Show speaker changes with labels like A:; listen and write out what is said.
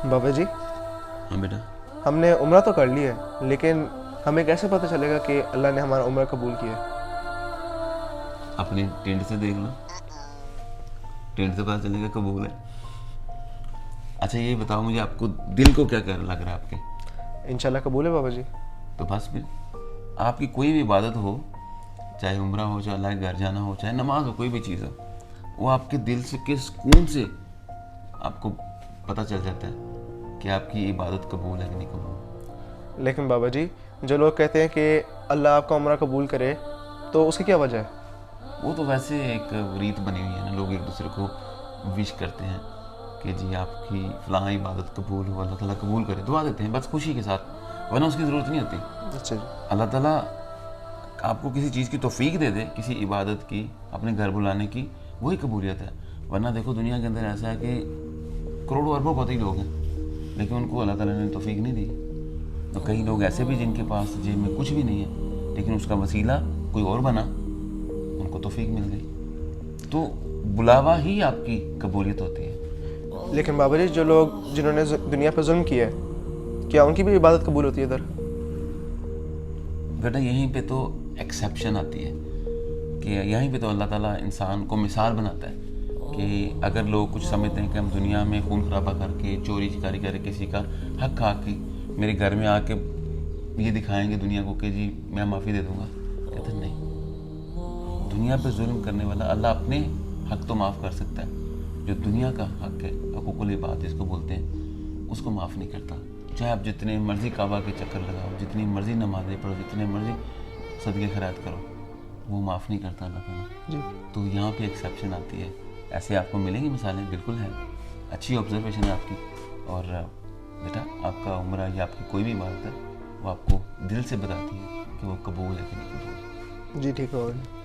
A: बाबा जी,
B: हाँ बेटा,
A: हमने उम्रा तो कर ली है, लेकिन हमें कैसे पता चलेगा कि अल्लाह ने हमारा उम्र कबूल किया है?
B: अपने टेंट से देख लो, टेंट से पता चलेगा कबूल है। अच्छा ये बताओ मुझे, आपको दिल को क्या क्या लग रहा है आपके?
A: इंशाल्लाह कबूल है बाबा जी।
B: तो बस फिर आपकी कोई भी इबादत हो, चाहे उम्रा हो, चाहे अल्लाह के घर जाना हो, चाहे नमाज हो, कोई भी चीज़ हो, वो आपके दिल से किस सुकून से आपको पता चल जाता है कि आपकी इबादत कबूल है कि नहीं कबूल।
A: लेकिन बाबा जी, जो लोग कहते हैं कि अल्लाह आपका उम्र कबूल करे, तो उसकी क्या वजह है?
B: वो तो वैसे एक रीत बनी हुई है ना, लोग एक दूसरे को विश करते हैं कि जी आपकी फ़लाँ इबादत कबूल हो, अल्लाह ताला कबूल करे, दुआ देते हैं बस खुशी के साथ, वरना उसकी ज़रूरत नहीं होती।
A: अच्छा जी।
B: अल्लाह ताला आपको किसी चीज़ की तौफीक दे दे, किसी इबादत की, अपने घर बुलाने की, वही कबूलियत है। वरना देखो दुनिया के अंदर ऐसा है कि करोड़ों अरबों पति लोग हैं, लेकिन उनको अल्लाह ताला ने तौफीक नहीं दी। तो कई लोग ऐसे भी जिनके पास जेब में कुछ भी नहीं है, लेकिन उसका वसीला कोई और बना, उनको तौफीक मिल गई। तो बुलावा ही आपकी कबूलियत होती है।
A: लेकिन बाबा जी, जो लोग जिन्होंने दुनिया पर जुल्म किया है, क्या उनकी भी इबादत कबूल होती है इधर?
B: बेटा यहीं पे तो एक्सेप्शन आती है कि यहीं पे तो अल्लाह ताला इंसान को मिसाल बनाता है कि अगर लोग कुछ समझते हैं कि हम दुनिया में खून खराबा करके, चोरी चिकारी करके, किसी का हक खा के मेरे घर में आके ये दिखाएंगे दुनिया को कि जी मैं माफ़ी दे दूंगा, कहते हैं नहीं। दुनिया पे जुल्म करने वाला अल्लाह अपने हक तो माफ़ कर सकता है, जो दुनिया का हक है, हकूकुल इबाद जिसको बोलते हैं, उसको माफ़ नहीं करता। चाहे आप जितने मर्ज़ी काबा के चक्कर लगाओ, जितनी मर्ज़ी नमाज़ें पढ़ो, जितने मर्ज़ी सदक़े खैरात करो, वो माफ़ नहीं करता अल्लाह ताला
A: जी।
B: तो यहाँ पे एक्सेप्शन आती है। ऐसे आपको मिलेंगी मिसालें, बिल्कुल है, अच्छी ऑब्जर्वेशन है आपकी। और बेटा आपका उम्र या आपकी कोई भी बात है, वो आपको दिल से बताती है कि वो कबूल है कि नहीं कबूल।
A: जी ठीक है बाबा जी।